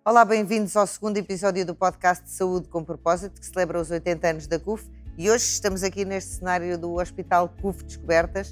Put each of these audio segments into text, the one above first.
Olá, bem-vindos ao segundo episódio do podcast de Saúde com Propósito, que celebra os 80 anos da CUF, e hoje estamos aqui neste cenário do Hospital CUF Descobertas.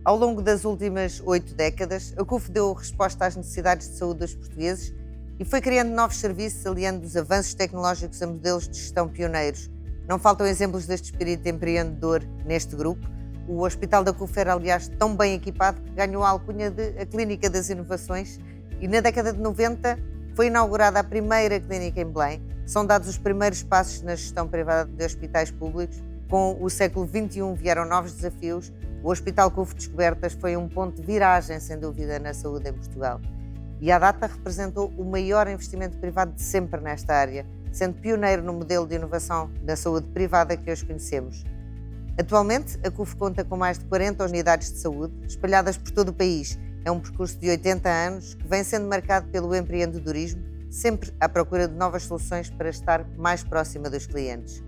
Ao longo das últimas 8 décadas, a CUF deu resposta às necessidades de saúde dos portugueses e foi criando novos serviços, aliando os avanços tecnológicos a modelos de gestão pioneiros. Não faltam exemplos deste espírito empreendedor neste grupo. O Hospital da CUF era, aliás, tão bem equipado que ganhou a alcunha de a Clínica das Inovações e na década de 90 foi inaugurada a primeira clínica em Belém. São dados os primeiros passos na gestão privada de hospitais públicos. Com o século XXI vieram novos desafios. O Hospital CUF Descobertas foi um ponto de viragem, sem dúvida, na saúde em Portugal. E à data representou o maior investimento privado de sempre nesta área, sendo pioneiro no modelo de inovação da saúde privada que hoje conhecemos. Atualmente, a CUF conta com mais de 40 unidades de saúde, espalhadas por todo o país. É um percurso de 80 anos que vem sendo marcado pelo empreendedorismo, sempre à procura de novas soluções para estar mais próxima dos clientes.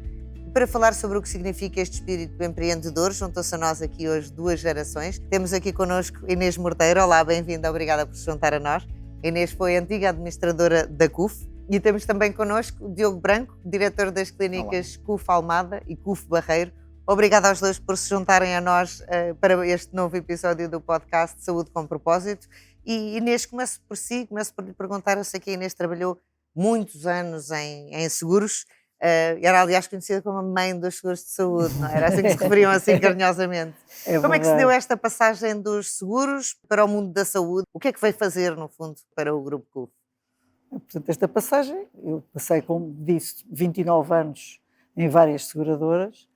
E para falar sobre o que significa este espírito empreendedor, juntou-se a nós aqui hoje duas gerações. Temos aqui connosco Inês Morteiro. Olá, bem-vinda, obrigada por se juntar a nós. Inês foi antiga administradora da CUF. E temos também connosco o Diogo Branco, diretor das clínicas CUF Almada e CUF Barreiro. Obrigada aos dois por se juntarem a nós para este novo episódio do podcast Saúde com Propósito. E Inês, começo por si, começo por lhe perguntar, eu sei que a Inês trabalhou muitos anos em seguros, era aliás conhecida como a mãe dos seguros de saúde, não era assim que se referiam assim carinhosamente. Como é que se deu esta passagem dos seguros para o mundo da saúde? O que é que veio fazer, no fundo, para o Grupo CUF? Portanto, esta passagem, eu passei, como disse, 29 anos em várias seguradoras,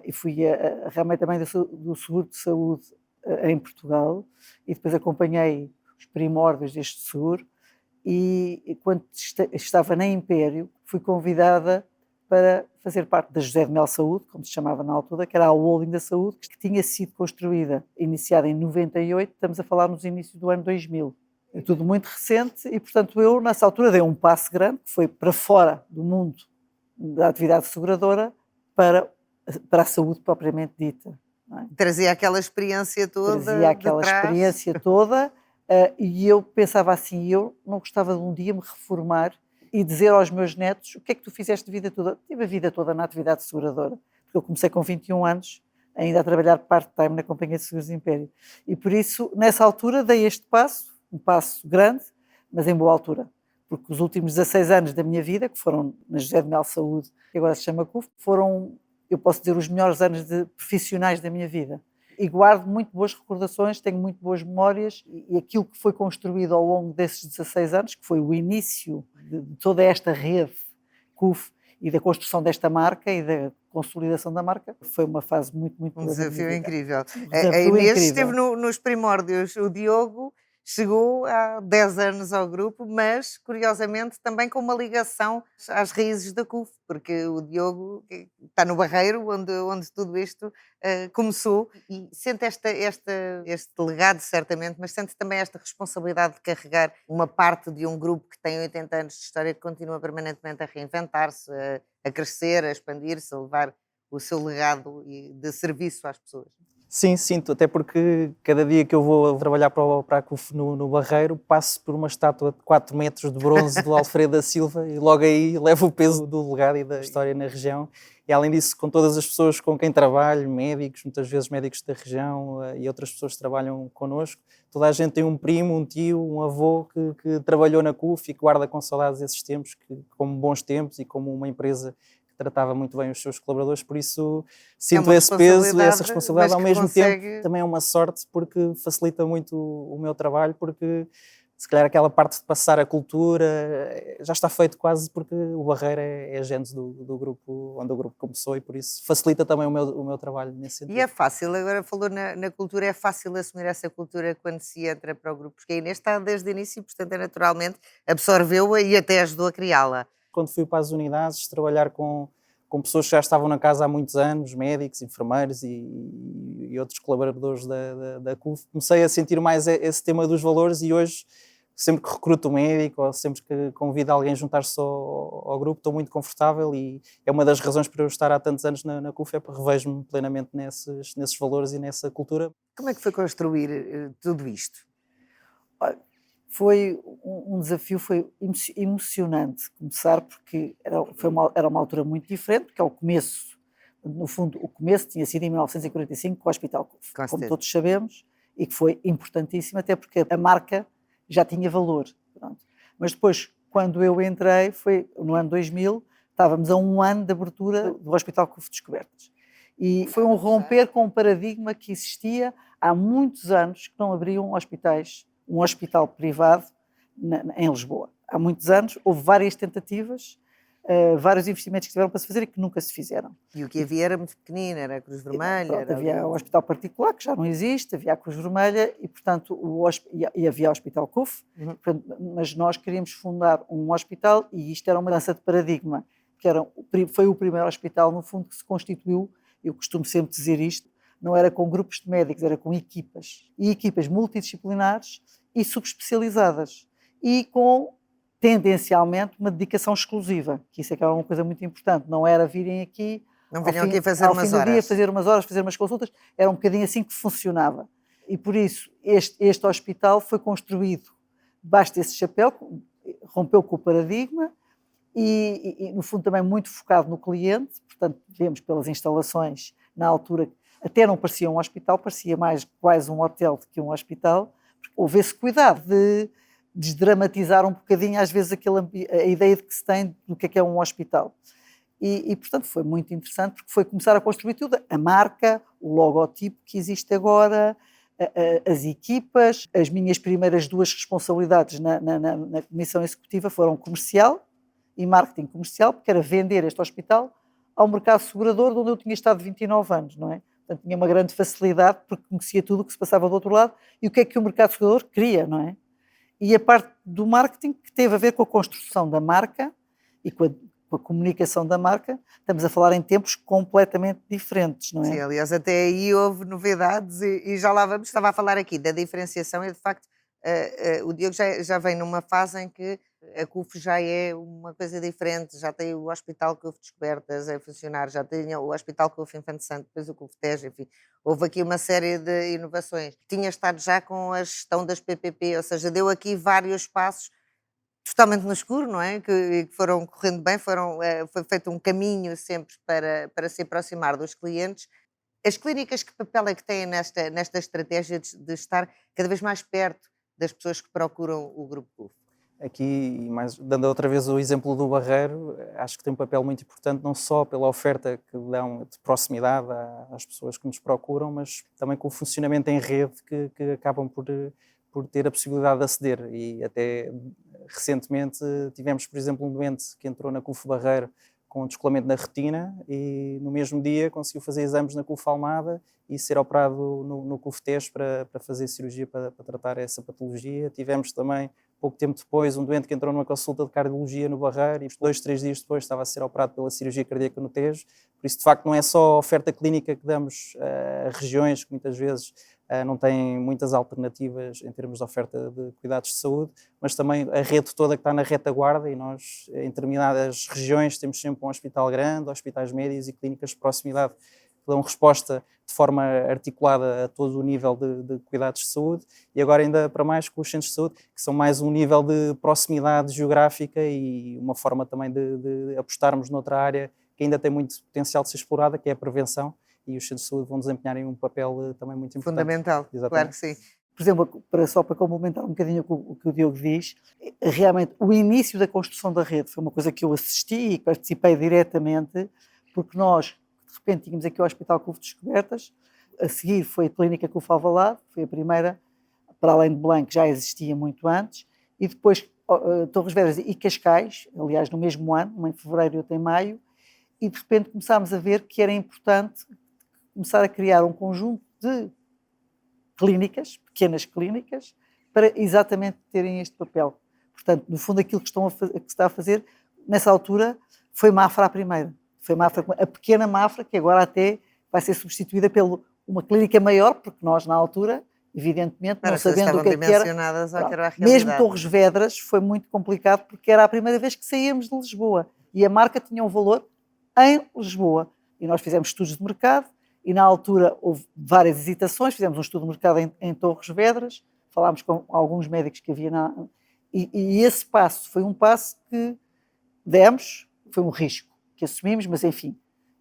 e fui a realmente também do seguro de saúde em Portugal, e depois acompanhei os primórdios deste seguro, e quando estava na Império, fui convidada para fazer parte da José de Mel Saúde, como se chamava na altura, que era a holding da saúde, que tinha sido construída, iniciada em 98, estamos a falar nos inícios do ano 2000. É tudo muito recente e, portanto, eu, nessa altura, dei um passo grande, que foi para fora do mundo da atividade seguradora para a saúde propriamente dita. Não é? Trazia aquela experiência toda. Trazia aquela experiência toda e eu pensava assim, eu não gostava de um dia me reformar e dizer aos meus netos, o que é que tu fizeste a vida toda? Tive a vida toda na atividade seguradora, porque eu comecei com 21 anos, ainda a trabalhar part-time na Companhia de Seguros Império. E por isso, nessa altura, dei este passo, um passo grande, mas em boa altura. Porque os últimos 16 anos da minha vida, que foram na José de Mel Saúde, que agora se chama CUF, foram, eu posso dizer, os melhores anos profissionais da minha vida. E guardo muito boas recordações, tenho muito boas memórias, e aquilo que foi construído ao longo desses 16 anos, que foi o início de toda esta rede CUF e da construção desta marca e da consolidação da marca, foi uma fase muito boa. Um desafio incrível. Desafio A Inês incrível. esteve nos primórdios, o Diogo chegou há 10 anos ao grupo, mas curiosamente também com uma ligação às raízes da CUF, porque o Diogo está no Barreiro, onde tudo isto começou, e sente este legado certamente, mas sente também esta responsabilidade de carregar uma parte de um grupo que tem 80 anos de história, que continua permanentemente a reinventar-se, a crescer, a expandir-se, a levar o seu legado de serviço às pessoas. Sim, sinto, até porque cada dia que eu vou trabalhar para a CUF no Barreiro, passo por uma estátua de 4 metros de bronze do Alfredo da Silva e logo aí levo o peso do legado e da história na região. E além disso, com todas as pessoas com quem trabalho, médicos, muitas vezes médicos da região e outras pessoas que trabalham connosco, toda a gente tem um primo, um tio, um avô que trabalhou na CUF e que guarda com saudades esses tempos, como bons tempos e como uma empresa tratava muito bem os seus colaboradores, por isso sinto esse peso, essa responsabilidade, ao mesmo tempo também é uma sorte porque facilita muito o meu trabalho, porque se calhar aquela parte de passar a cultura já está feito quase porque o Barreiro é a gênese do grupo, onde o grupo começou, e por isso facilita também o meu trabalho nesse sentido. E é fácil, agora falou na cultura, é fácil assumir essa cultura quando se entra para o grupo, porque a Inês está desde o início e, portanto, naturalmente absorveu-a e até ajudou a criá-la. Quando fui para as unidades, trabalhar com pessoas que já estavam na casa há muitos anos, médicos, enfermeiros e outros colaboradores da CUF, comecei a sentir mais esse tema dos valores, e hoje, sempre que recruto um médico ou sempre que convido alguém a juntar-se ao grupo, estou muito confortável, e é uma das razões para eu estar há tantos anos na CUF, é porque revejo-me plenamente nesses valores e nessa cultura. Como é que foi construir tudo isto? Foi um desafio, foi emocionante começar, porque era uma altura muito diferente, porque é o começo, no fundo, o começo tinha sido em 1945 com o Hospital CUF, como todos sabemos, e que foi importantíssimo, até porque a marca já tinha valor. Pronto. Mas depois, quando eu entrei, foi no ano 2000, estávamos a um ano de abertura do Hospital CUF Descobertas. E foi um romper com um paradigma que existia há muitos anos, que não abriam hospitais, um hospital privado em Lisboa. Há muitos anos, houve várias tentativas, vários investimentos que tiveram para se fazer e que nunca se fizeram. E o que havia era muito pequenino, era a Cruz Vermelha. Havia o Hospital Particular, que já não existe, havia a Cruz Vermelha e, portanto, e havia o Hospital CUF, mas nós queríamos fundar um hospital e isto era uma mudança de paradigma, que foi o primeiro hospital, no fundo, que se constituiu, eu costumo sempre dizer isto, não era com grupos de médicos, era com equipas. E equipas multidisciplinares e subespecializadas. E com, tendencialmente, uma dedicação exclusiva, que isso é que era uma coisa muito importante. Não era virem aqui, não vinham aqui fazer ao umas fim do horas. dia, fazer umas horas, fazer umas consultas. Era um bocadinho assim que funcionava. E por isso, este hospital foi construído debaixo desse chapéu, rompeu com o paradigma e, no fundo, também muito focado no cliente. Portanto, vemos pelas instalações, na altura, até não parecia um hospital, parecia mais quase um hotel do que um hospital. Houve esse cuidado de desdramatizar um bocadinho, às vezes, a ideia de que se tem do que é um hospital. E, portanto, foi muito interessante, porque foi começar a construir tudo. A marca, o logotipo que existe agora, as equipas. As minhas primeiras 2 responsabilidades na comissão executiva foram comercial e marketing comercial, porque era vender este hospital ao mercado segurador, onde eu tinha estado 29 anos, não é? Portanto, tinha uma grande facilidade, porque conhecia tudo o que se passava do outro lado e o que é que o mercado segurador queria, não é? E a parte do marketing, que teve a ver com a construção da marca e com a comunicação da marca, estamos a falar em tempos completamente diferentes, não é? Sim, aliás, até aí houve novidades e já lá vamos. Estava a falar aqui da diferenciação e, de facto, o Diogo já vem numa fase em que a CUF já é uma coisa diferente, já tem o Hospital CUF Descobertas a funcionar, já tem o Hospital CUF Infante Santo, depois o CUF Tejo, enfim, houve aqui uma série de inovações. Tinha estado já com a gestão das PPP, ou seja, deu aqui vários passos totalmente no escuro, não é? Que foram correndo bem, foi feito um caminho sempre para se aproximar dos clientes. As clínicas, que papel é que têm nesta estratégia de estar cada vez mais perto das pessoas que procuram o Grupo CUF? Aqui, dando outra vez o exemplo do Barreiro, acho que tem um papel muito importante, não só pela oferta que dão de proximidade às pessoas que nos procuram, mas também com o funcionamento em rede que acabam por ter a possibilidade de aceder. E até recentemente tivemos, por exemplo, um doente que entrou na CUF Barreiro com um descolamento na retina e no mesmo dia conseguiu fazer exames na CUF Almada e ser operado no CUF Tejo para fazer cirurgia para tratar essa patologia. Tivemos também, pouco tempo depois, um doente que entrou numa consulta de cardiologia no Barreiro e 2, 3 dias depois estava a ser operado pela cirurgia cardíaca no Tejo. Por isso, de facto, não é só a oferta clínica que damos a regiões que muitas vezes não têm muitas alternativas em termos de oferta de cuidados de saúde, mas também a rede toda que está na retaguarda, e nós, em determinadas regiões, temos sempre um hospital grande, hospitais médios e clínicas de proximidade que dão resposta de forma articulada a todo o nível de cuidados de saúde, e agora ainda para mais com os centros de saúde, que são mais um nível de proximidade geográfica e uma forma também de apostarmos noutra área que ainda tem muito potencial de ser explorada, que é a prevenção, e os centros de saúde vão desempenhar um papel também muito importante. Fundamental, Exatamente. claro que sim. Por exemplo, só para complementar um bocadinho o que o Diogo diz, realmente o início da construção da rede foi uma coisa que eu assisti e participei diretamente, porque nós, de repente, tínhamos aqui o Hospital CUF Descobertas, a seguir foi a Clínica CUF Alvalade, foi a primeira, para além de Belém, que já existia muito antes, e depois Torres Vedras e Cascais, aliás, no mesmo ano, uma em fevereiro e outra em maio, e de repente começámos a ver que era importante começar a criar um conjunto de clínicas, pequenas clínicas, para exatamente terem este papel. Portanto, no fundo, aquilo que se está a fazer, nessa altura, foi Mafra a primeira. Foi Mafra, a pequena Mafra, que agora até vai ser substituída por uma clínica maior, porque nós, na altura, evidentemente, não sabendo o que era. Mesmo Torres Vedras foi muito complicado, porque era a primeira vez que saíamos de Lisboa. E a marca tinha um valor em Lisboa. E nós fizemos estudos de mercado, e na altura houve várias hesitações, fizemos um estudo de mercado em Torres Vedras, falámos com alguns médicos que havia e esse passo foi um passo que demos, foi um risco que assumimos, mas enfim,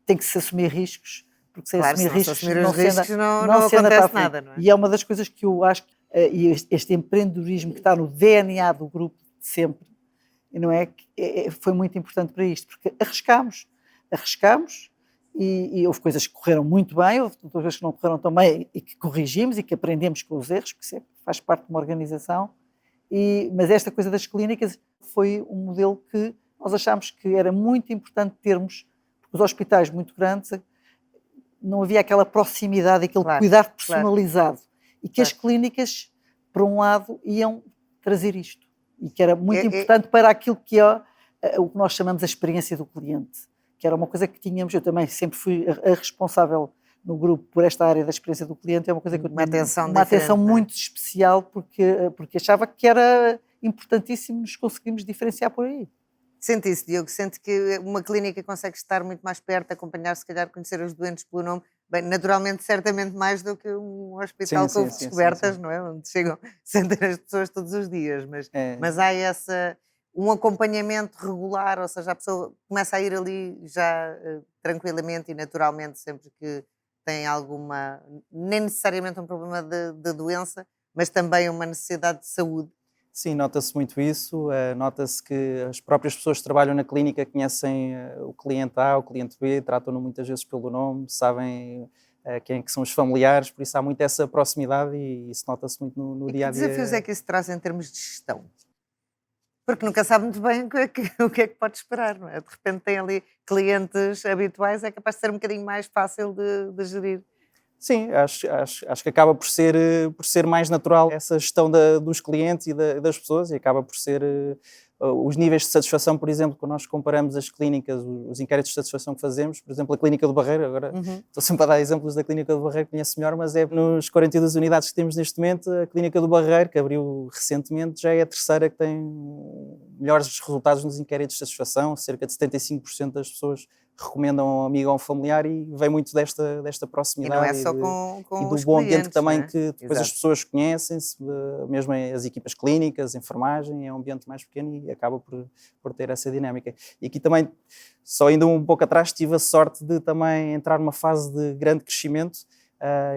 tem que se assumir riscos, porque sem Claro, assumir se não se riscos assumir os riscos não se anda para a acontece frente. nada, não é? E é uma das coisas que eu acho que e este empreendedorismo que está no DNA do grupo de sempre, não é? Foi muito importante para isto, porque arriscámos e houve coisas que correram muito bem, houve outras coisas que não correram tão bem e que corrigimos e que aprendemos com os erros, porque isso faz parte de uma organização. Mas esta coisa das clínicas foi um modelo que nós achámos que era muito importante termos, porque os hospitais muito grandes não havia aquela proximidade, aquele cuidado personalizado. E que as clínicas, por um lado, iam trazer isto. E que era muito importante para aquilo que é o que nós chamamos a experiência do cliente. Que era uma coisa que tínhamos, eu também sempre fui a responsável no grupo por esta área da experiência do cliente, é uma coisa que eu tinha uma atenção muito especial, porque achava que era importantíssimo nos conseguirmos diferenciar por aí. Sente isso, Diogo? Sente que uma clínica consegue estar muito mais perto, acompanhar, se calhar, conhecer os doentes pelo nome? Bem, naturalmente, certamente mais do que um hospital com descobertas, não é? Onde chegam centenas de pessoas todos os dias, mas há um acompanhamento regular, ou seja, a pessoa começa a ir ali já tranquilamente e naturalmente, sempre que tem alguma, nem necessariamente um problema de doença, mas também uma necessidade de saúde. Sim, nota-se muito isso, nota-se que as próprias pessoas que trabalham na clínica conhecem o cliente A, o cliente B, tratam-no muitas vezes pelo nome, sabem quem é que são os familiares, por isso há muito essa proximidade e isso nota-se muito no dia-a-dia. Que desafios é que isso traz em termos de gestão? Porque nunca sabe muito bem o que é que pode esperar, não é? De repente tem ali clientes habituais, é capaz de ser um bocadinho mais fácil de gerir. Sim, acho que acaba por ser mais natural essa gestão dos clientes e das pessoas e acaba por ser os níveis de satisfação, por exemplo, quando nós comparamos as clínicas, os inquéritos de satisfação que fazemos, por exemplo, a Clínica do Barreiro, agora estou sempre a dar exemplos da Clínica do Barreiro, conheço melhor, mas é nos 42 unidades que temos neste momento, a Clínica do Barreiro, que abriu recentemente, já é a terceira que tem melhores resultados nos inquéritos de satisfação, cerca de 75% das pessoas recomendam a um amigo ou a um familiar e vem muito desta proximidade. E não é só com e do os bom clientes, ambiente também, não é? que depois as pessoas conhecem-se, mesmo as equipas clínicas, enfermagem, é um ambiente mais pequeno e acaba por ter essa dinâmica. E aqui também, só indo um pouco atrás, tive a sorte de também entrar numa fase de grande crescimento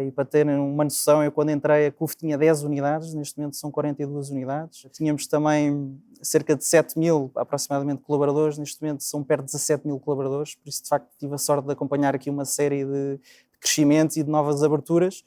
e para terem uma noção, eu quando entrei a CUF tinha 10 unidades, neste momento são 42 unidades. Tínhamos também cerca de 7 mil aproximadamente colaboradores, neste momento são perto de 17 mil colaboradores, por isso de facto tive a sorte de acompanhar aqui uma série de crescimentos e de novas aberturas,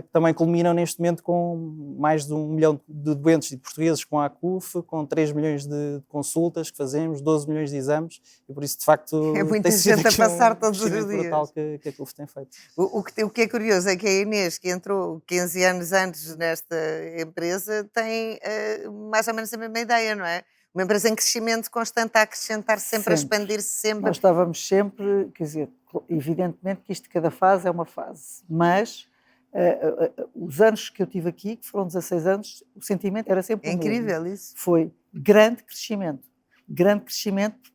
que também culminam neste momento com mais de 1 milhão de doentes e de portugueses com a CUF, com 3 milhões de consultas que fazemos, 12 milhões de exames, e por isso de facto é muita tem sido gente a passar todos os crescimento dias. brutal que a CUF tem feito. O que é curioso é que a Inês, que entrou 15 anos antes nesta empresa, tem mais ou menos a mesma ideia, não é? Uma empresa em crescimento constante, a acrescentar sempre, a expandir-se sempre. Nós estávamos sempre, quer dizer, evidentemente que isto de cada fase é uma fase, mas os anos que eu tive aqui, que foram 16 anos, o sentimento era sempre o mesmo. Incrível isso. Foi grande crescimento,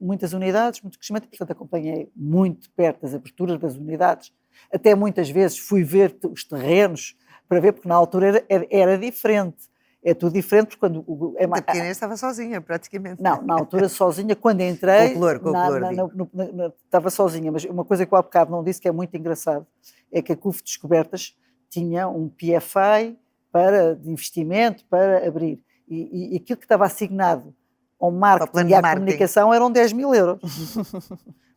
muitas unidades, muito crescimento, e portanto acompanhei muito de perto as aberturas das unidades, até muitas vezes fui ver os terrenos para ver, porque na altura era diferente. É tudo diferente, porque quando... A pequena estava sozinha, praticamente. Não, na altura sozinha, quando entrei... Com o color, estava sozinha, mas uma coisa que eu há bocado não disse, que é muito engraçado, é que a CUF Descobertas tinha um PFI de investimento para abrir. E aquilo que estava assignado ao marketing e à comunicação eram 10 mil euros.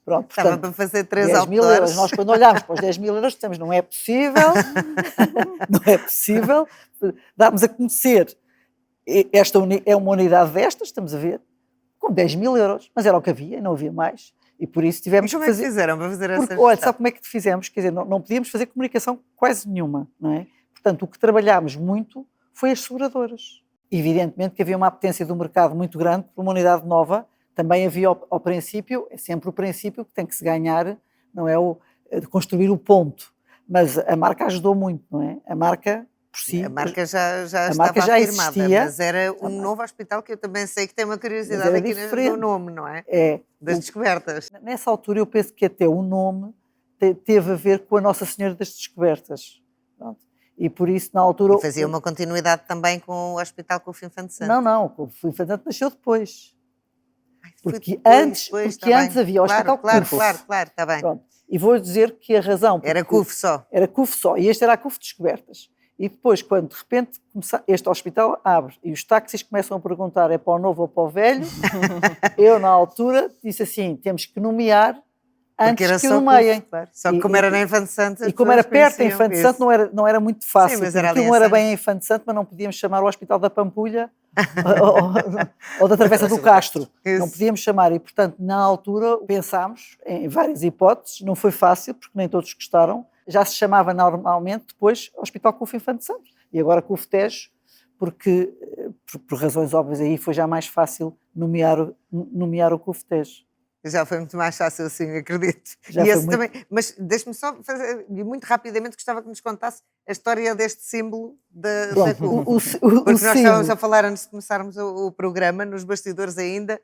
Pronto, portanto, estava para fazer 3 10 mil euros. Nós, quando olhámos para os 10 mil euros, dissemos, não é possível, não é possível darmos a conhecer. Esta é uma unidade destas, estamos a ver, com 10 mil euros, mas era o que havia, não havia mais. E por isso tivemos que fazer. E como é que fizeram para fazer essa gestão? Olha, sabe como é que fizemos? Quer dizer, não podíamos fazer comunicação quase nenhuma, não é? Portanto, o que trabalhámos muito foi as seguradoras. Evidentemente que havia uma apetência do mercado muito grande para uma unidade nova. Também havia ao princípio, é sempre o princípio que tem que se ganhar, não é de construir o ponto. Mas a marca ajudou muito, não é? A marca por si. A marca já estava já afirmada, existia, mas era um novo hospital que eu também sei que tem uma curiosidade aqui no nome, não é? Das descobertas. Nessa altura eu penso que até o nome teve a ver com a Nossa Senhora das Descobertas. Pronto. E por isso, na altura... E fazia uma continuidade também com o Hospital CUF Infante Santo. Não, o Infante Santo nasceu depois. Foi Porque depois, tá antes bem. havia o Hospital CUF. Claro, está bem. Pronto. E vou dizer que a razão... Era CUF só. Era CUF só. E este era a CUF Descobertas. E depois, quando de repente este hospital abre e os táxis começam a perguntar é para o novo ou para o velho, eu, na altura, disse assim, temos que nomear antes que nomeiem. Claro. Só que como era na Infante Santo... E como era perto da Infante Santo, não era muito fácil. Sim, mas era aquilo não era bem a Infante Santo, mas não podíamos chamar o Hospital da Pampulha ou da Travessa do Castro. Isso. Não podíamos chamar. E, portanto, na altura, pensámos em várias hipóteses. Não foi fácil, porque nem todos gostaram. Já se chamava normalmente depois Hospital CUF Infante Santo. E agora CUF Tejo, porque, por razões óbvias, aí foi já mais fácil nomear o CUF Tejo. Já foi muito mais fácil, sim, acredito. Já E foi esse muito... também, mas deixe-me só fazer, e muito rapidamente gostava que nos contasse a história deste símbolo da CUF. Porque nós estávamos a falar antes de começarmos o programa, nos bastidores ainda,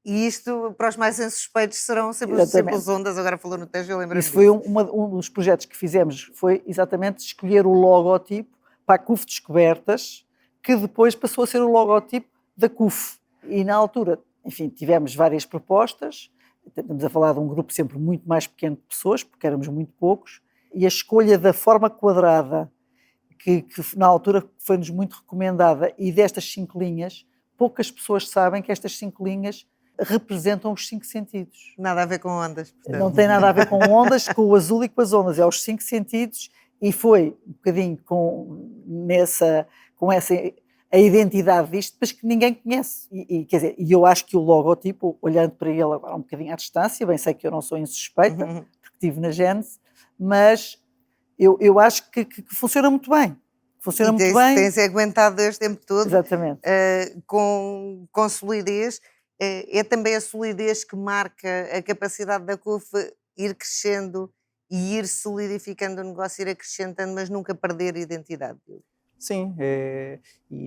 e isto, para os mais insuspeitos, serão sempre os símbolos ondas. Agora falou no Tejo, eu lembro-me disso. Isso foi um dos projetos que fizemos, foi exatamente escolher o logotipo para a CUF Descobertas, que depois passou a ser o logotipo da CUF. E na altura, enfim, tivemos várias propostas, estamos a falar de um grupo sempre muito mais pequeno de pessoas, porque éramos muito poucos, e a escolha da forma quadrada, que na altura foi-nos muito recomendada, e destas 5 linhas, poucas pessoas sabem que estas 5 linhas representam os 5 sentidos. Nada a ver com ondas. Portanto. Não tem nada a ver com ondas, com o azul e com as ondas, é os 5 sentidos, e foi um bocadinho com essa a identidade disto, mas que ninguém conhece. Quer dizer, e eu acho que o logotipo, olhando para ele agora um bocadinho à distância, bem sei que eu não sou insuspeita, porque estive na Gênese, mas eu acho que funciona muito bem. Funciona muito bem. Tem-se aguentado este tempo todo. Exatamente. Com solidez. É também a solidez que marca a capacidade da CUF ir crescendo e ir solidificando o negócio, ir acrescentando, mas nunca perder identidade. Sim, e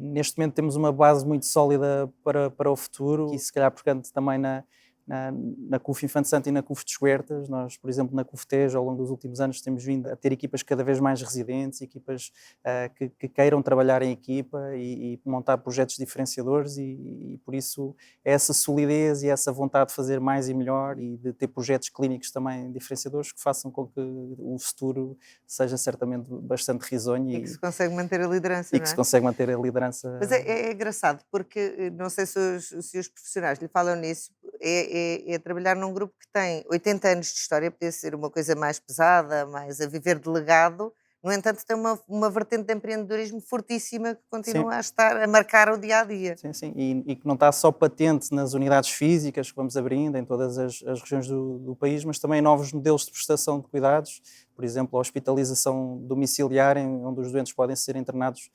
neste momento temos uma base muito sólida para o futuro e se calhar porque também na CUF Infante Santo e na CUF Descobertas, nós, por exemplo, na CUF Tejo, ao longo dos últimos anos, temos vindo a ter equipas cada vez mais residentes, equipas que queiram trabalhar em equipa e montar projetos diferenciadores e por isso essa solidez e essa vontade de fazer mais e melhor e de ter projetos clínicos também diferenciadores que façam com que o futuro seja certamente bastante risonho. E que se consegue manter a liderança, E que se consegue manter a liderança. Mas é engraçado, porque não sei se os profissionais lhe falam nisso, é trabalhar num grupo que tem 80 anos de história, podia ser uma coisa mais pesada, mais a viver de legado, no entanto tem uma vertente de empreendedorismo fortíssima que continua a marcar o dia-a-dia. Sim, e que não está só patente nas unidades físicas que vamos abrindo em todas as regiões do país, mas também novos modelos de prestação de cuidados, por exemplo, a hospitalização domiciliar, onde os doentes podem ser internados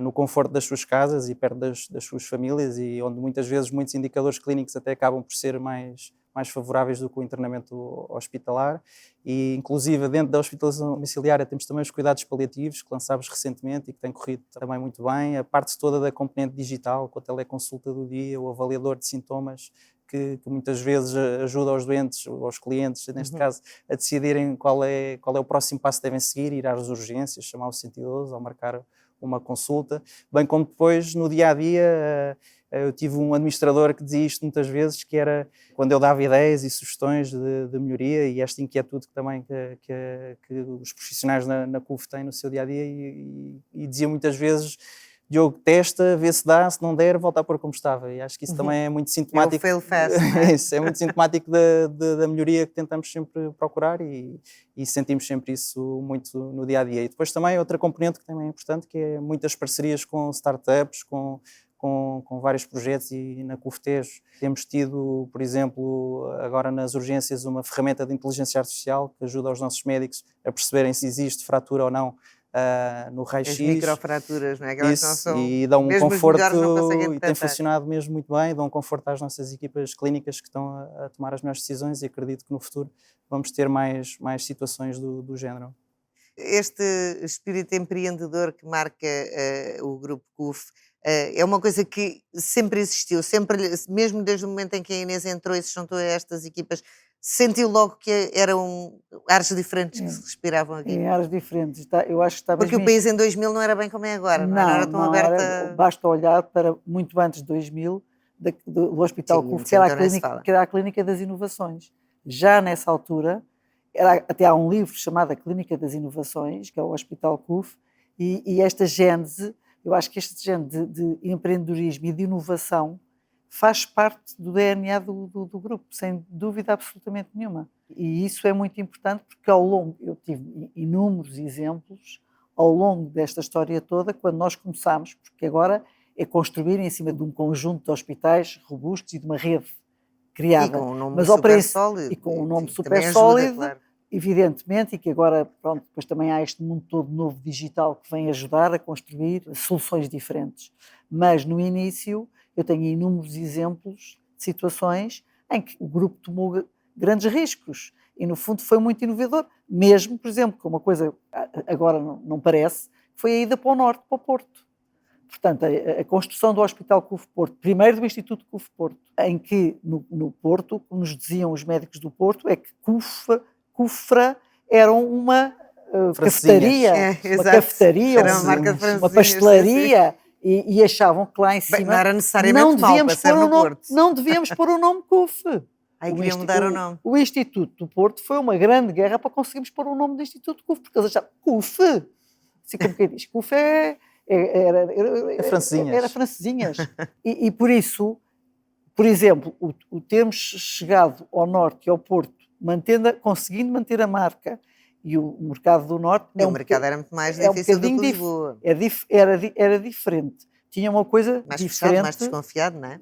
no conforto das suas casas e perto das suas famílias e onde muitas vezes muitos indicadores clínicos até acabam por ser mais favoráveis do que o internamento hospitalar e inclusive dentro da hospitalização domiciliária temos também os cuidados paliativos que lançámos recentemente e que têm corrido também muito bem, a parte toda da componente digital com a teleconsulta do dia, o avaliador de sintomas que muitas vezes ajuda os doentes, aos clientes, neste caso, a decidirem qual é o próximo passo que devem seguir, ir às urgências, chamar o 112 ou marcar uma consulta, bem como depois no dia-a-dia eu tive um administrador que dizia isto muitas vezes, que era quando eu dava ideias e sugestões de melhoria e esta inquietude que também que os profissionais na CUF têm no seu dia-a-dia e dizia muitas vezes, Diogo, testa, vê se dá, se não der, volta a pôr como estava. E acho que isso também é muito sintomático. É o fail fast, não é? Isso, é muito sintomático da melhoria que tentamos sempre procurar e sentimos sempre isso muito no dia-a-dia. E depois também outra componente que também é importante, que é muitas parcerias com startups, com vários projetos e na CUF Tejo temos tido, por exemplo, agora nas urgências uma ferramenta de inteligência artificial que ajuda os nossos médicos a perceberem se existe fratura ou não no raio-x. As microfraturas, não é? Aquelas isso, não são, e dão um mesmo conforto e tem funcionado mesmo muito bem, dão um conforto às nossas equipas clínicas que estão a tomar as melhores decisões e acredito que no futuro vamos ter mais situações do género. Este espírito empreendedor que marca o Grupo CUF é uma coisa que sempre existiu, sempre, mesmo desde o momento em que a Inês entrou e se juntou a estas equipas, sentiu logo que eram ares diferentes que se respiravam aqui? Em áreas diferentes. Eu acho que está Porque mesmo o país em 2000 não era bem como é agora, não era tão aberta. basta olhar para muito antes de 2000, do Hospital Sim, CUF, então nem se fala. que era a Clínica das Inovações. Já nessa altura, até há um livro chamado A Clínica das Inovações, que é o Hospital CUF, e esta gênese, eu acho que este género de empreendedorismo e de inovação faz parte do DNA do grupo, sem dúvida absolutamente nenhuma. E isso é muito importante porque eu tive inúmeros exemplos ao longo desta história toda, quando nós começámos, porque agora é construir em cima de um conjunto de hospitais robustos e de uma rede criada. E com um nome Mas super sólido. E com um nome Sim, super também ajuda, sólido, claro. evidentemente, e que agora, pronto, depois também há este mundo todo novo digital que vem ajudar a construir soluções diferentes. Mas no início eu tenho inúmeros exemplos de situações em que o grupo tomou grandes riscos e no fundo foi muito inovador, mesmo, por exemplo, com uma coisa agora não parece, foi a ida para o norte, para o Porto. Portanto, a construção do Hospital CUF Porto, primeiro do Instituto CUF Porto, em que no Porto, como nos diziam os médicos do Porto, é que CUFRA era uma cafetaria, uma cafetaria, era uma marca de uma pastelaria, e achavam que lá em cima bem, não era necessariamente mal para ser no Porto. Não devíamos pôr o nome CUF. Aí queriam mudar o nome. O Instituto do Porto foi uma grande guerra para conseguirmos pôr o nome do Instituto CUF, porque eles achavam CUF. Assim como quem diz, CUF era francesinhas. E por isso, por exemplo, o termos chegado ao Norte e ao Porto, conseguindo manter a marca e o mercado do Norte... O mercado era muito mais difícil do que Lisboa. Era diferente. Tinha uma coisa mais diferente. Fechado, mais desconfiado, não é?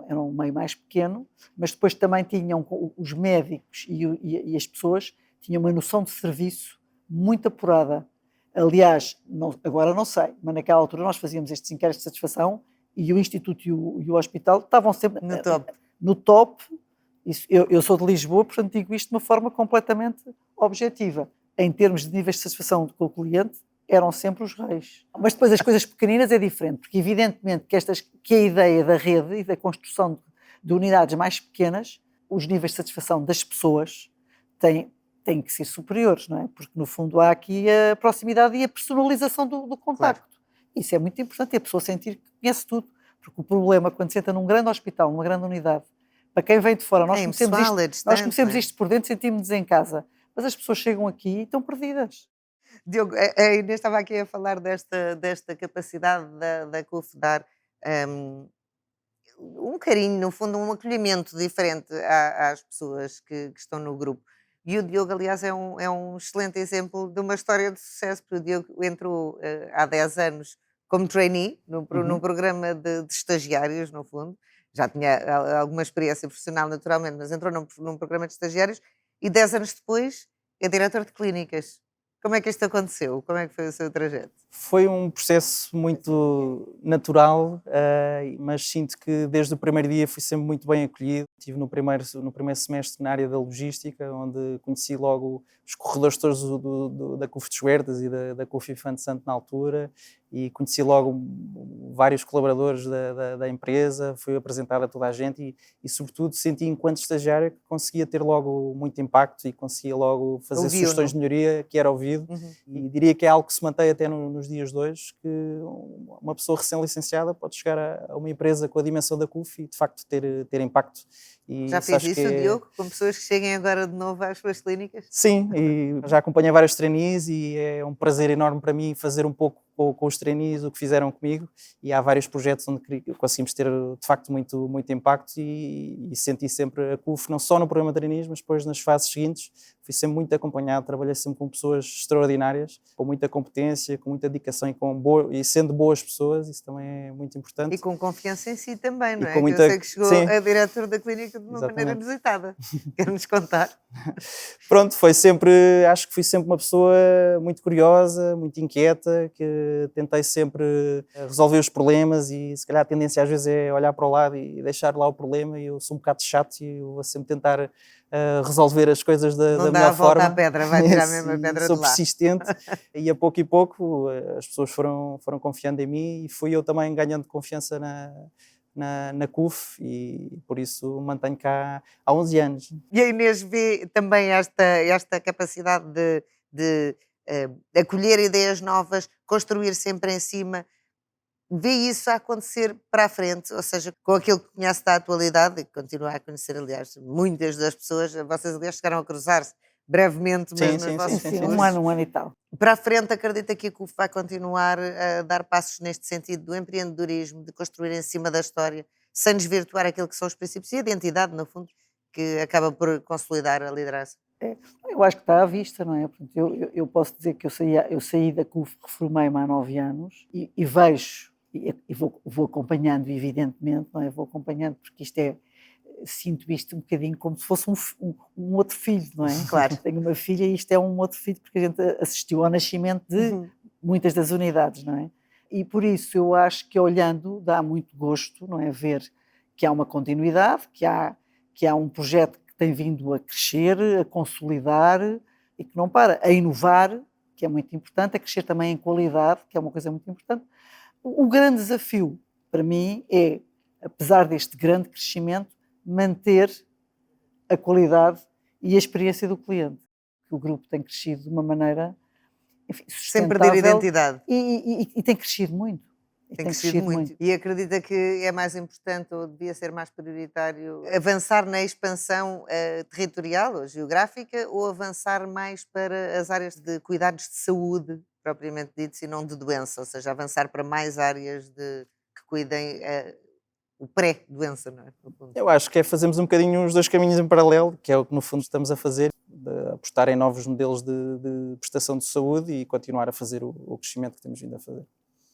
Era um meio mais pequeno, mas depois também tinham os médicos e as pessoas tinham uma noção de serviço muito apurada. Aliás, agora não sei, mas naquela altura nós fazíamos estes inquéritos de satisfação e o Instituto e o Hospital estavam sempre no top. Isso, eu sou de Lisboa, portanto digo isto de uma forma completamente objetiva. Em termos de níveis de satisfação com o cliente, eram sempre os reis. Mas depois as coisas pequeninas é diferente, porque evidentemente que a ideia da rede e da construção de unidades mais pequenas, os níveis de satisfação das pessoas têm que ser superiores, não é? Porque no fundo há aqui a proximidade e a personalização do contacto. Claro. Isso é muito importante, e a pessoa sentir que conhece tudo, porque o problema quando se entra num grande hospital, numa grande unidade, para quem vem de fora, nós conhecemos isto por dentro, sentimos-nos em casa, mas as pessoas chegam aqui e estão perdidas. Diogo, a Inês estava aqui a falar desta capacidade da CUF dar um carinho, no fundo, um acolhimento diferente às pessoas que estão no grupo. E o Diogo, aliás, é um excelente exemplo de uma história de sucesso, porque o Diogo entrou há 10 anos como trainee num programa de estagiários, no fundo. Já tinha alguma experiência profissional, naturalmente, mas entrou num programa de estagiários e 10 anos depois é diretor de clínicas. Como é que isto aconteceu? Como é que foi o seu trajeto? Foi um processo muito natural, mas sinto que desde o primeiro dia fui sempre muito bem acolhido. Estive no primeiro semestre na área da logística, onde conheci logo os corredores todos da CUF de Esguerdas e da CUF Infante Santo na altura, e conheci logo vários colaboradores da empresa, fui apresentado a toda a gente e sobretudo senti enquanto estagiário que conseguia ter logo muito impacto e conseguia logo fazer sugestões de melhoria, que era ouvido, e diria que é algo que se mantém até nos dias de hoje, que uma pessoa recém-licenciada pode chegar a uma empresa com a dimensão da CUF e de facto ter impacto. E já fez isso, Diogo, com pessoas que cheguem agora de novo às suas clínicas? Sim, e já acompanhei vários trainees e é um prazer enorme para mim fazer um pouco com os trainees o que fizeram comigo, e há vários projetos onde conseguimos ter de facto muito impacto e senti sempre a CUF, não só no programa de trainees, mas depois nas fases seguintes fui sempre muito acompanhado, trabalhei sempre com pessoas extraordinárias, com muita competência, com muita dedicação e sendo boas pessoas, isso também é muito importante. E com confiança em si também, não é? Eu sei que chegou a diretor da clínica de uma maneira inusitada. Quer-nos contar? Pronto, acho que fui sempre uma pessoa muito curiosa, muito inquieta, que tentei sempre resolver os problemas, e se calhar a tendência às vezes é olhar para o lado e deixar lá o problema, e eu sou um bocado chato e eu vou sempre tentar resolver as coisas da melhor forma. Não dá a volta à pedra, vai tirar mesmo a pedra de lá. Sou persistente e a pouco e pouco as pessoas foram confiando em mim e fui eu também ganhando confiança na CUF e por isso mantenho cá há 11 anos. E a Inês vê também esta capacidade de acolher ideias novas, construir sempre em cima, vê isso a acontecer para a frente, ou seja, com aquilo que conhece da atualidade e que continua a conhecer, aliás, muitas das pessoas, vocês aliás chegaram a cruzar-se brevemente, mas nas vossas Sim, pessoas. um ano e tal. Para a frente, acredita que a CUF vai continuar a dar passos neste sentido do empreendedorismo, de construir em cima da história, sem desvirtuar aquilo que são os princípios e a identidade, no fundo, que acaba por consolidar a liderança? Eu acho que está à vista, não é? Portanto, eu posso dizer que eu saí da CUF, reformei-me há 9 anos e vejo, e vou acompanhando, evidentemente, não é? Vou acompanhando porque sinto isto um bocadinho como se fosse um outro filho, não é? Claro. Tenho uma filha e isto é um outro filho porque a gente assistiu ao nascimento de muitas das unidades, não é? E por isso eu acho que olhando dá muito gosto, não é? Ver que há uma continuidade, que há um projeto que tem vindo a crescer, a consolidar e que não para, a inovar, que é muito importante, a crescer também em qualidade, que é uma coisa muito importante. O grande desafio para mim é, apesar deste grande crescimento, manter a qualidade e a experiência do cliente, que o grupo tem crescido de uma maneira, enfim, sem perder a identidade. E tem crescido muito. Tem crescido muito. E acredita que é mais importante ou devia ser mais prioritário avançar na expansão territorial ou geográfica ou avançar mais para as áreas de cuidados de saúde, propriamente ditos, e não de doença, ou seja, avançar para mais áreas que cuidem o pré-doença, não é? Eu acho que fazermos um bocadinho os dois caminhos em paralelo, que é o que no fundo estamos a fazer, apostar em novos modelos de prestação de saúde e continuar a fazer o crescimento que temos vindo a fazer.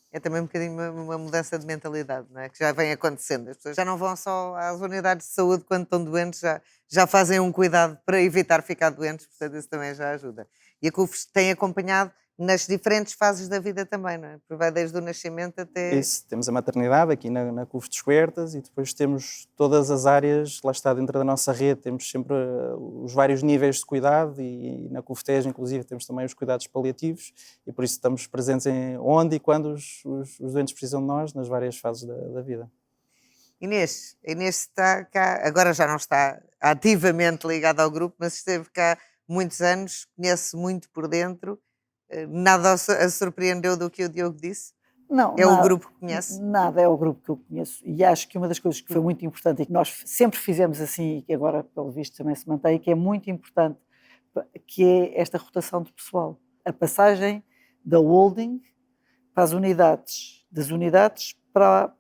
É também um bocadinho uma mudança de mentalidade, não é? Que já vem acontecendo. As pessoas já não vão só às unidades de saúde quando estão doentes, já fazem um cuidado para evitar ficar doentes, portanto isso também já ajuda. E a CUF tem acompanhado nas diferentes fases da vida também, não é? Porque vai desde o nascimento até... Isso, temos a maternidade aqui na CUF de Descobertas e depois temos todas as áreas, lá está dentro da nossa rede, temos sempre os vários níveis de cuidado e na CUF-TES inclusive temos também os cuidados paliativos e por isso estamos presentes onde e quando os doentes precisam de nós, nas várias fases da vida. Inês está cá, agora já não está ativamente ligada ao grupo, mas esteve cá muitos anos, conhece muito por dentro. Nada a surpreendeu do que o Diogo disse? Não, é nada, o grupo que conhece? Nada, é o grupo que eu conheço. E acho que uma das coisas que foi muito importante e que nós sempre fizemos assim, e que agora, pelo visto, também se mantém, que é muito importante, que é esta rotação de pessoal. A passagem da holding para as unidades, das unidades para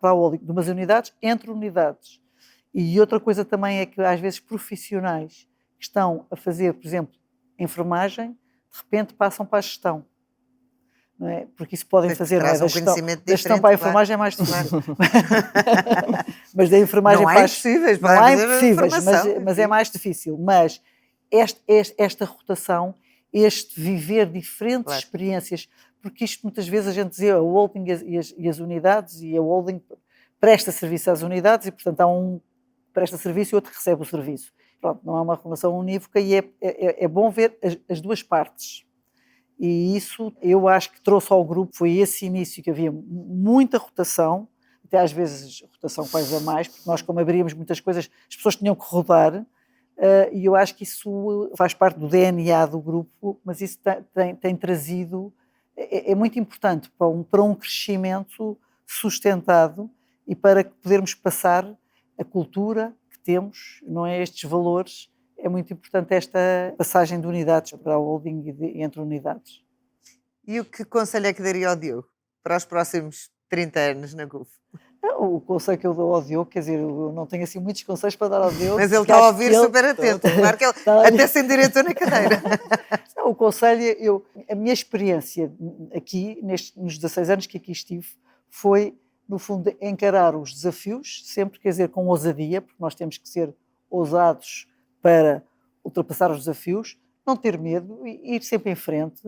a holding, de umas unidades entre unidades. E outra coisa também é que, às vezes, profissionais que estão a fazer, por exemplo, enfermagem, de repente passam para a gestão, não é? Porque isso podem fazer, não é? Da gestão para a enfermagem é mais difícil. Mas da enfermagem não para há impossíveis, mas é mais difícil. Mas esta rotação, este viver diferentes experiências, porque isto muitas vezes a gente dizia a holding e as unidades, e a holding presta serviço às unidades e, portanto, há um presta serviço e outro recebe o serviço. Pronto, não há uma relação unívoca e é bom ver as duas partes. E isso eu acho que trouxe ao grupo, foi esse início que havia muita rotação, até às vezes rotação quase a mais, porque nós como abríamos muitas coisas, as pessoas tinham que rodar, e eu acho que isso faz parte do DNA do grupo, mas isso tem trazido, é muito importante para um crescimento sustentado e para podermos passar a cultura que temos, não é, estes valores. É muito importante esta passagem de unidades para a holding e entre unidades. E o que conselho é que daria ao Diogo para os próximos 30 anos na CUF? O conselho que eu dou ao Diogo, quer dizer, eu não tenho assim muitos conselhos para dar ao Diogo. Mas ele está a ouvir super atento, claro que ele até sem diretor na cadeira. Não, o conselho, a minha experiência aqui, nos 16 anos que aqui estive, foi, no fundo, encarar os desafios, sempre, quer dizer, com ousadia, porque nós temos que ser ousados para ultrapassar os desafios, não ter medo e ir sempre em frente.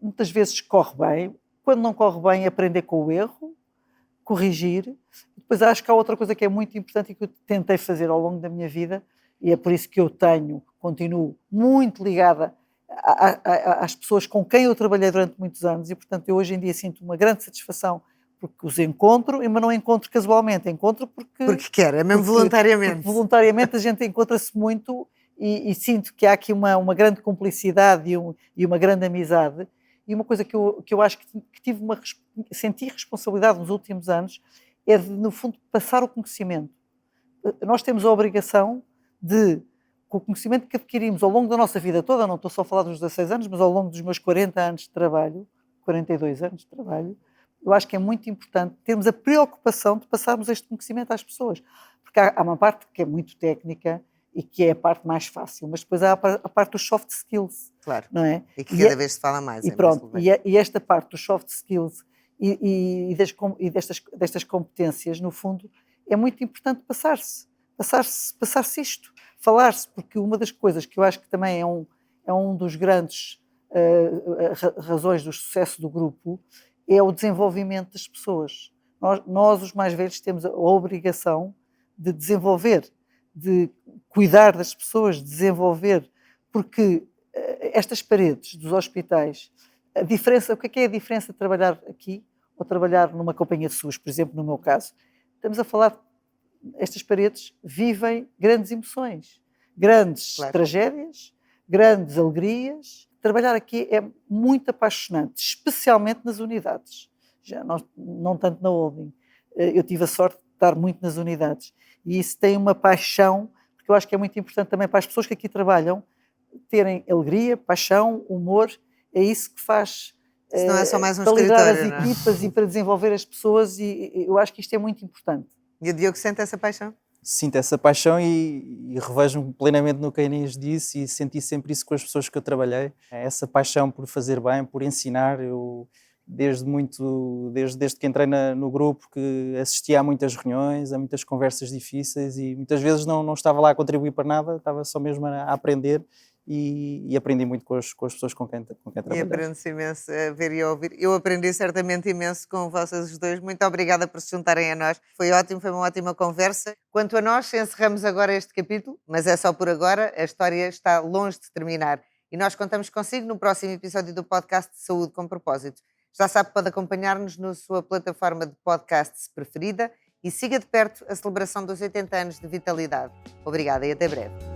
Muitas vezes corre bem, quando não corre bem, aprender com o erro, corrigir. Depois acho que há outra coisa que é muito importante e que eu tentei fazer ao longo da minha vida, e é por isso que eu continuo muito ligada às pessoas com quem eu trabalhei durante muitos anos, e portanto eu hoje em dia sinto uma grande satisfação porque os encontro, mas não encontro casualmente, encontro Porque quer, é mesmo porque voluntariamente. voluntariamente a gente encontra-se muito e sinto que há aqui uma grande cumplicidade e uma grande amizade. E uma coisa que eu acho que senti responsabilidade nos últimos anos é de, no fundo, passar o conhecimento. Nós temos a obrigação de, com o conhecimento que adquirimos ao longo da nossa vida toda, não estou só a falar dos 16 anos, mas ao longo dos meus 40 anos de trabalho, 42 anos de trabalho, eu acho que é muito importante termos a preocupação de passarmos este conhecimento às pessoas. Porque há uma parte que é muito técnica e que é a parte mais fácil, mas depois há a parte dos soft skills. Claro. Não é? E que cada vez se fala mais. E pronto, e esta parte dos soft skills e destas competências, no fundo, é muito importante passar-se isto, falar-se, porque uma das coisas que eu acho que também é um dos grandes razões do sucesso do grupo é o desenvolvimento das pessoas. Nós, os mais velhos, temos a obrigação de desenvolver, de cuidar das pessoas, de desenvolver, porque estas paredes dos hospitais, o que é a diferença de trabalhar aqui ou trabalhar numa companhia de SUS, por exemplo, no meu caso? Estamos a falar, estas paredes vivem grandes emoções, grandes tragédias, grandes alegrias. Trabalhar aqui é muito apaixonante, especialmente nas unidades, já não tanto na holding. Eu tive a sorte de estar muito nas unidades e isso tem uma paixão, porque eu acho que é muito importante também para as pessoas que aqui trabalham terem alegria, paixão, humor. É isso que faz não é só mais um para liderar as escritório, equipas e para desenvolver as pessoas, e eu acho que isto é muito importante. E o Diogo sente essa paixão? Sinto essa paixão e revejo-me plenamente no que a Inês disse e senti sempre isso com as pessoas que eu trabalhei. Essa paixão por fazer bem, por ensinar. Eu, desde que entrei no grupo, que assistia a muitas reuniões, a muitas conversas difíceis e muitas vezes não estava lá a contribuir para nada, estava só mesmo a aprender. E aprendi muito com as pessoas com quem trabalhei. E aprende-se imenso a ver e a ouvir. Eu aprendi certamente imenso com vocês os dois. Muito obrigada por se juntarem a nós. Foi ótimo, foi uma ótima conversa. Quanto a nós, encerramos agora este capítulo, mas é só por agora. A história está longe de terminar. E nós contamos consigo no próximo episódio do podcast de Saúde com Propósito. Já sabe, pode acompanhar-nos na sua plataforma de podcasts preferida e siga de perto a celebração dos 80 anos de vitalidade. Obrigada e até breve.